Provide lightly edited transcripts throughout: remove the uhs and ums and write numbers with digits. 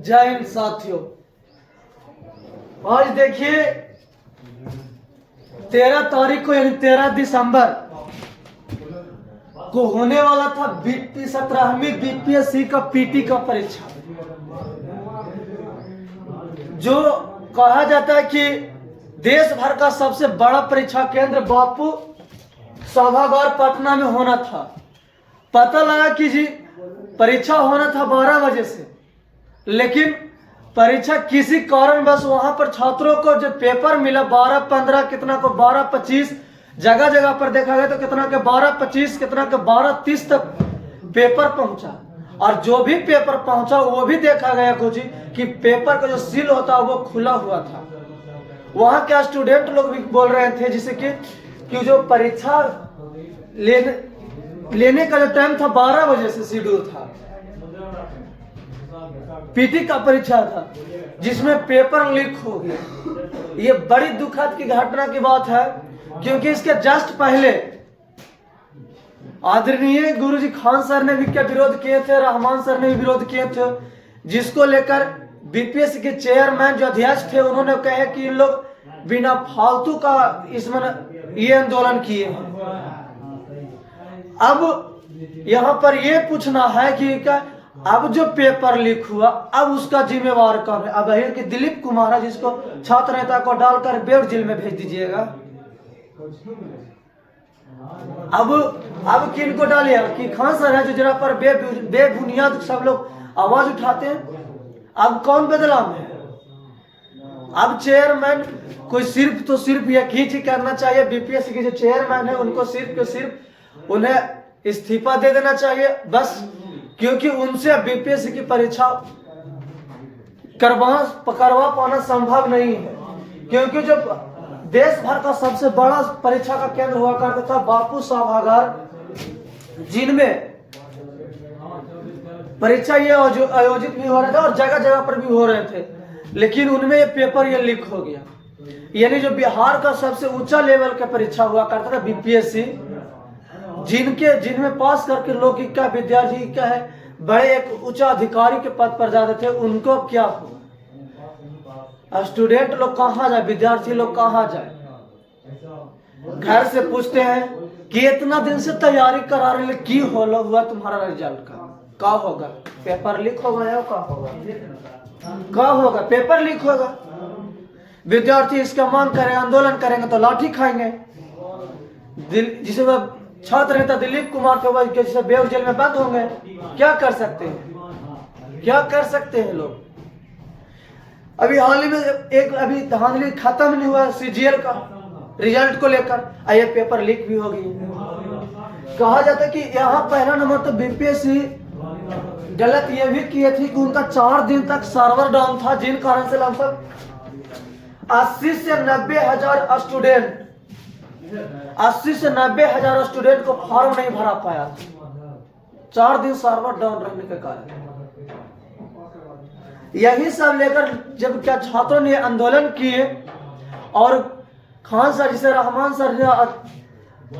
जय हिंद साथियों। आज देखिए 13 तारीख को यानी 13 दिसंबर को होने वाला था 17वीं बीपीएससी का पीटी का परीक्षा, जो कहा जाता है कि देश भर का सबसे बड़ा परीक्षा केंद्र बापू सभागार पटना में होना था। पता लगा कि जी परीक्षा होना था 12 बजे से, लेकिन परीक्षा किसी कारणवश वहां पर छात्रों को जो पेपर मिला 12:15 कितना को 12:25, जगह जगह पर देखा गया तो कितना के 12:25 कितना के 12:30 तक पेपर पहुंचा। और जो भी पेपर पहुंचा वो भी देखा गया कुछ कि पेपर का जो सील होता है वो खुला हुआ था। वहां के स्टूडेंट लोग भी बोल रहे थे जिससे कि जो परीक्षा लेने का जो टाइम था 12 बजे से शेड्यूल था, पीटी का परीक्षा था, जिसमें पेपर लीक हो गया। ये बड़ी दुखद की घटना की बात है, क्योंकि इसके जस्ट पहले आदरणीय गुरुजी खान सर ने भी क्या विरोध किए थे, रहमान सर ने भी विरोध किए थे, जिसको लेकर बीपीएससी के चेयरमैन जो अध्यक्ष थे उन्होंने कहा कि इन लोग बिना फालतू का इसमें ये आंदोलन किए हैं। अब यहाँ पर ये पूछना है कि क्या अब जो पेपर लीक हुआ अब उसका जिम्मेवार कौन है? अब है कि दिलीप कुमार है, जिसको छात्र नेता को डालकर बेड जेल में भेज दीजिएगा। अब किन को डालिएगा? कि खान सर है जो जरा पर बेबुनियाद सब लोग आवाज उठाते हैं। अब कौन बदलाव है? अब चेयरमैन कोई सिर्फ यह ही करना चाहिए, बीपीएससी के जो चेयरमैन है उनको सिर्फ उन्हें इस्तीफा दे देना चाहिए बस, क्योंकि उनसे बीपीएससी की परीक्षा करवा पाना संभव नहीं है। क्योंकि जो देश भर का सबसे बड़ा परीक्षा का केंद्र हुआ करता था बापू सभागार, जिनमें परीक्षा ये आयोजित भी हो रहे थे और जगह जगह पर भी हो रहे थे, लेकिन उनमें ये पेपर ये लीक हो गया। यानी जो बिहार का सबसे ऊंचा लेवल का परीक्षा हुआ करता था बीपीएससी, जिनमें पास करके लोग क्या विद्यार्थी क्या है बड़े एक उच्च अधिकारी के पद पर जाते थे, उनको क्या हुआ? स्टूडेंट लोग कहाँ जाए, विद्यार्थी लोग कहाँ जाए? घर से पूछते हैं कि इतना दिन से तैयारी करा रहे की हुआ तुम्हारा रिजल्ट का होगा? पेपर लीक होगा या क्या होगा? पेपर लीक होगा। विद्यार्थी इसका मांग करें, आंदोलन करेंगे तो लाठी खाएंगे। जिसे वह छात्र नेता दिलीप कुमार थे वह जिसे बेड जेल में बंद होंगे। क्या कर सकते हैं? क्या कर सकते हैं लोग? अभी हाल ही में अभी धांधली खत्म नहीं हुआ सीजीएल का रिजल्ट को लेकर, ये पेपर लीक भी हो गई। कहा जाता है कि यहाँ पहला नंबर तो बीपीएससी गलत ये भी किए थे कि उनका 4 दिन तक सर्वर डाउन था, जिन कारण से लगभग 80 से 90 हजार स्टूडेंट 80 से 90 हजार स्टूडेंट को फॉर्म नहीं भरा पाया था, 4 दिन सर्वर डाउन रहने के कारण। यही सब लेकर जब क्या छात्रों ने आंदोलन किए और खान सर जिसे रहमान सर ने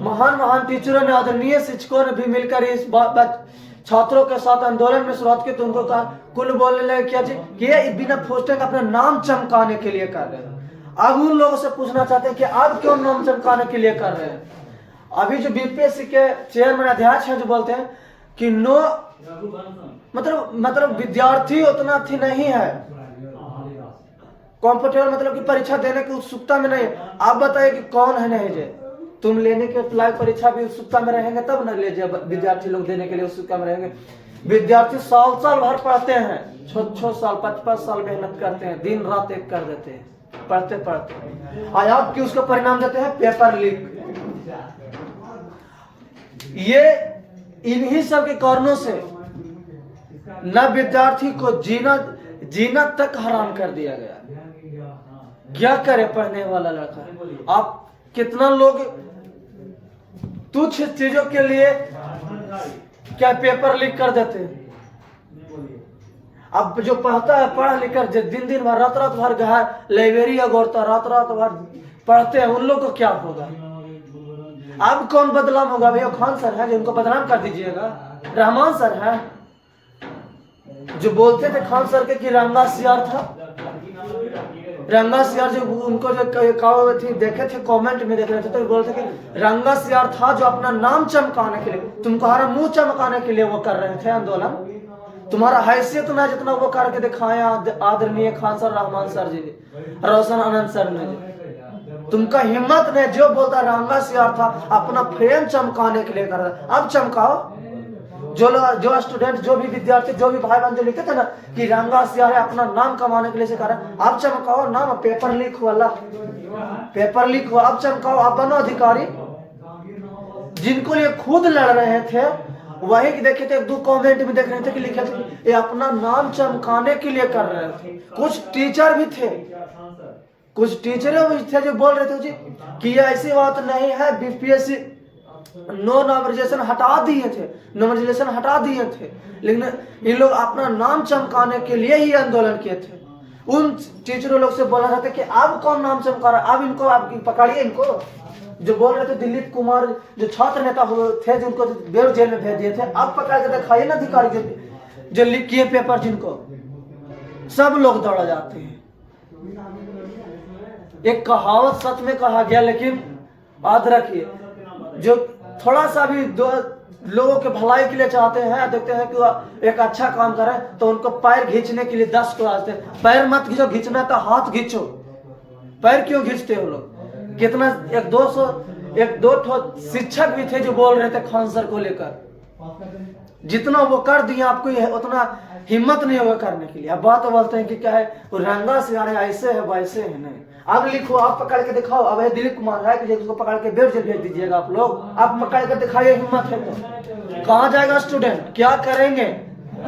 महान टीचरों ने आदरणीय शिक्षकों ने भी मिलकर इस छात्रों के साथ आंदोलन में शुरुआत की, तो उनको कहा कुल बोलने लगे क्या जी कि ये बिना पोस्टिंग अपना नाम चमकाने के लिए कर रहे हैं। अब उन लोगों से पूछना चाहते हैं कि आप क्यों नाम चमकाने के लिए कर रहे हैं? अभी जो बीपीएससी के चेयरमैन अध्यक्ष हैं जो बोलते हैं कि नो मतलब विद्यार्थी उतना थी नहीं है कंफर्टेबल, मतलब कि परीक्षा देने की उत्सुकता में नहीं है। आप बताइए कि कौन है नहीं जे तुम लेने के लायक परीक्षा भी उत्सुकता में रहेंगे तब न लीजिए। विद्यार्थी लोग देने के लिए उत्सुकता में रहेंगे। विद्यार्थी साल भर पढ़ते हैं, 6 साल 5 साल मेहनत करते हैं, दिन रात एक कर देते हैं पढ़ते आज आप की उसका परिणाम देते हैं पेपर लीक। ये इन्हीं सब के कारणों से न विद्यार्थी को जीना तक हराम कर दिया गया। क्या करे पढ़ने वाला लड़का? आप कितना लोग तुच्छ चीजों के लिए क्या पेपर लीक कर देते हैं। अब जो पढ़ता है पढ़ लिख कर दिन भर रात भर लाइब्रेरी या गौरता रात भर पढ़ते हैं, उन लोग को क्या होगा? अब कौन बदनाम होगा? भैया खान सर है जो उनको बदनाम कर दीजिएगा, रहमान सर है। जो बोलते थे खान सर के कि रंगा सियार था, रंगा सियार जो उनको जो थी देखे थे कमेंट में देख रहे थे तो बोलते थे कि रंगा सियार था जो अपना नाम चमकाने के लिए, तुम्हारा मुंह चमकाने के लिए वो कर रहे थे आंदोलन। तुम्हारा हैसियत ना जितना वो करके दिखाया आदरणीय खान सर, रहमान सर जी ने, रोशन आनंद सर ने, तुमका हिम्मत नहीं। जो बोलता रंगा सियार था अपना फ्रेम चमकाने के लिए कर रहा, अब चमकाओ। जो स्टूडेंट, जो भी विद्यार्थी, जो भी भाई बहन जो लिखे थे ना कि रंगा सियार है अपना नाम कमाने के लिए से कर रहा, अब चमकाओ नाम। पेपर लीक हुआ, पेपर लीक हुआ, अब चमकाओ, अब बनो अधिकारी। जिनको ये खुद लड़ रहे थे वही देखे थे, 2 कमेंट में देख रहे थे कि लिखे थे ये अपना नाम चमकाने के लिए कर रहे थे। कुछ टीचर भी थे, कुछ टीचर भी थे जो बोल रहे थे जी कि ये ऐसी बात नहीं है, बीपीएससी नो नॉमिनेशन हटा दिए थे, नॉमिनेशन हटा दिए थे, लेकिन इन लोग अपना नाम चमकाने के लिए ही आंदोलन किए थे। उन टीचरों लोग से बोला जाता है कि अब कौन नाम चमका रहा है, अब इनको आप पकड़िए। इनको जो बोल रहे थे दिलीप कुमार जो छात्र नेता थे जिनको बेल जेल में भेज दिए थे, अब पकड़ के दिखाइए ना अधिकारी जो लीक किए पेपर, जिनको सब लोग दौड़ा जाते हैं। एक कहावत सच में कहा गया, लेकिन याद रखिए जो थोड़ा सा भी लोगों के भलाई के लिए चाहते हैं, देखते हैं कि एक अच्छा काम करे तो उनको पैर खींचने के लिए 10 को आते हैं। पैर मत खींचो, खींचना तो हाथ खींचो, पैर क्यों खींचते हो लोग? कितना एक दो शिक्षक भी थे जो बोल रहे थे खान सर को लेकर, जितना वो कर दिया आपको उतना हिम्मत नहीं होगा करने के लिए। अब बात बोलते हैं कि क्या है वो रंगा सियार है, ऐसे है वैसे है। नहीं, अब लिखो, आप पकड़ के दिखाओ। अब दिलीप कुमार है कि उसको पकड़ के बेल जेल भेज दीजिएगा आप लोग, आप पकड़ के दिखाइए, हिम्मत है तो। कहाँ जाएगा स्टूडेंट, क्या करेंगे,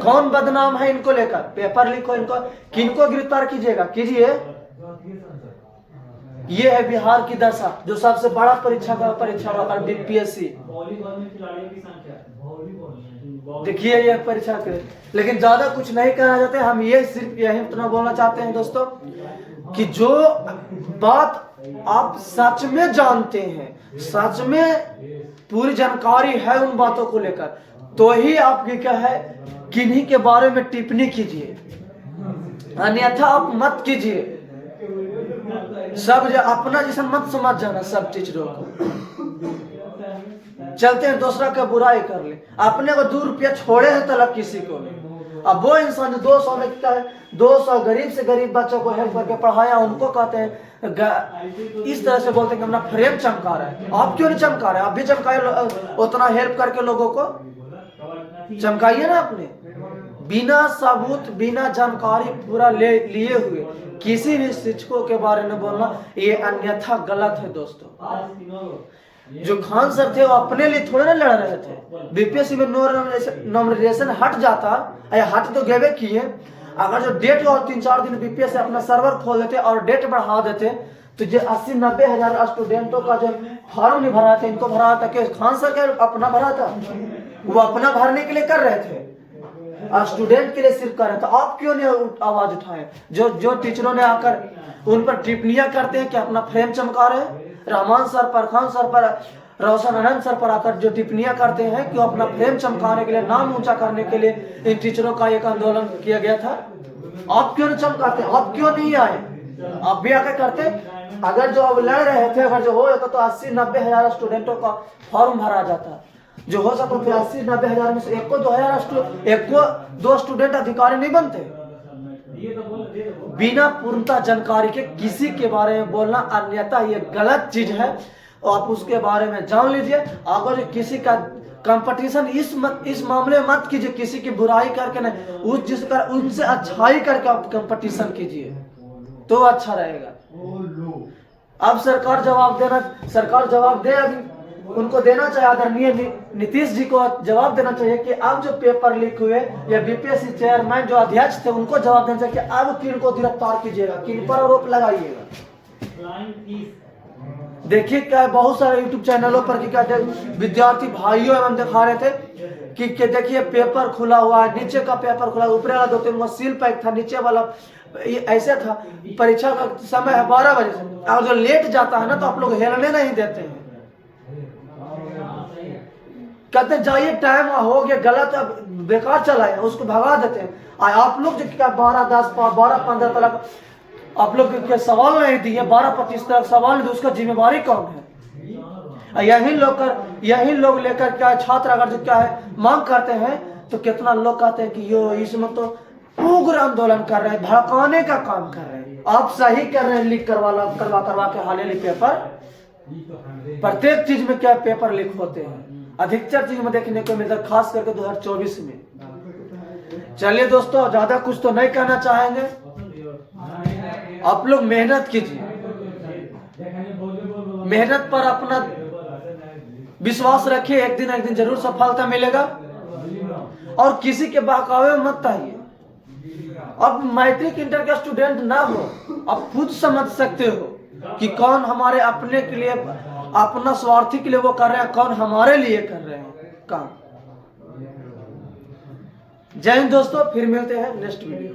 कौन बदनाम है इनको लेकर? पेपर लिखो, इनको किनको गिरफ्तार कीजिएगा, कीजिए। ये है बिहार की दशा, जो सबसे बड़ा परीक्षा होगा बीपीएससी। देखिए ये परीक्षा के, लेकिन ज्यादा कुछ नहीं कहना चाहते हम, ये सिर्फ यही इतना बोलना चाहते हैं दोस्तों कि जो बात आप सच में जानते हैं, सच में पूरी जानकारी है उन बातों को लेकर, तो ही आपकी क्या है किन्हीं के बारे में टिप्पणी कीजिए, अन्यथा आप मत कीजिए। सब जो अपना जैसा मत समझ जाना सब टीचरों को। चलते हैं दूसरा का बुराई कर ले, अपने को 2 रुपया छोड़े हैं तलब किसी को नहीं। अब वो इंसान 200 में क्या है, 200 गरीब से गरीब बच्चों को हेल्प करके पढ़ाया, उनको कहते हैं इस तरह से बोलते हैं कि अपना फ्रेम चमका रहा है। आप क्यों नहीं चमका रहे? आप भी चमकाए, उतना हेल्प करके लोगों को चमकाइए ना। अपने बिना सबूत, बिना जानकारी पूरा लिए हुए किसी भी शिक्षकों के बारे में बोलना ये अन्यथा गलत है दोस्तों। जो खान सर थे वो अपने लिए थोड़े ना लड़ रहे थे। बीपीएससी में नॉमिनेशन हट जाता, हट तो गए किए, अगर जो डेट और 3-4 दिन बीपीएससी अपना सर्वर खोल देते और डेट बढ़ा देते तो जो 80-90 हजार स्टूडेंटों का जो फॉर्म नहीं भरा था, इनको भरा था कि खान सर के अपना भरा था, वो अपना भरने के लिए कर रहे थे, स्टूडेंट के लिए सिर्फ कर रहे थे। आप क्यों नहीं आवाज उठाए? जो टीचरों ने आकर उन पर टिप्पणियां करते हैं कि अपना फ्रेम चमका रहे हैं, रहमान सर पर, खान सर पर, रोशन आनंद सर पर आकर जो टिप्पणियां करते हैं कि वो अपना फ्रेम चमकाने के लिए, नाम ऊंचा करने के लिए इन टीचरों का एक आंदोलन किया गया था। आप क्यों नहीं चमकाते? आप क्यों नहीं आए? आप भी आकर करते। अगर जो अब लड़ रहे थे, अगर जो हो जाता तो 80-90 हजार स्टूडेंटों का फॉर्म भरा जाता, जो हो सकता था 80-90 हजार में से 1-2 स्टूडेंट अधिकारी नहीं बनते। बिना पूर्णता जानकारी के किसी के बारे में बोलना अन्यथा ये गलत चीज है, और आप उसके बारे में जान लीजिए। अगर किसी का कंपटीशन इस मामले में मत कीजिए, किसी की बुराई करके नहीं, उनसे अच्छाई करके आप कंपटीशन कीजिए तो अच्छा रहेगा। अब सरकार जवाब दे, अभी उनको देना चाहिए, आदरणीय नीतीश जी को जवाब देना चाहिए कि अब जो पेपर लीक हुए या बीपीएससी चेयरमैन जो अध्यक्ष थे उनको जवाब देना चाहिए कि अब किन को गिरफ्तार कीजिएगा, किन पर आरोप लगाइएगा। देखिए क्या बहुत सारे यूट्यूब चैनलों पर क्या विद्यार्थी भाइयों एवं दिखा रहे थे कि देखिए पेपर खुला हुआ है, नीचे का पेपर खुला, ऊपर वाला 2-3 सील पैक था, नीचे वाला ऐसे था। परीक्षा का समय है 12 बजे से, और जो लेट जाता है ना तो आप लोग हिलने नहीं देते हैं। कहते हैं जाइए टाइम हो गया, गलत बेकार चला है, उसको भगा देते हैं। आप लोग जो क्या 12-15 तक आप लोग के सवाल नहीं दिए, 25 तक सवाल नहीं दिए, उसका जिम्मेवारी कौन है? यही लोग लेकर क्या छात्र अगर जो क्या है मांग करते हैं तो कितना लोग कहते हैं कि यो इसमें तो उग्र आंदोलन कर रहे हैं, भड़काने का काम कर रहे हैं। आप सही कर रहे हैं, लीक करवा के हाले पेपर, प्रत्येक चीज में क्या पेपर लीक होते हैं, अधिकतर चीज में देखने को मिलता है, खास करके 2024 में। चलिए दोस्तों, ज्यादा कुछ तो नहीं कहना चाहेंगे, आप लोग मेहनत कीजिए, मेहनत पर अपना विश्वास रखिए, एक दिन जरूर सफलता मिलेगा। और किसी के बहकावे में मत आइए। अब मैट्रिक इंटर का स्टूडेंट ना हो, आप खुद समझ सकते हो कि कौन हमारे अपने के लिए, अपना स्वार्थी के लिए वो कर रहे हैं, कौन हमारे लिए कर रहे हैं काम। जय हिंद दोस्तों, फिर मिलते हैं नेक्स्ट वीडियो।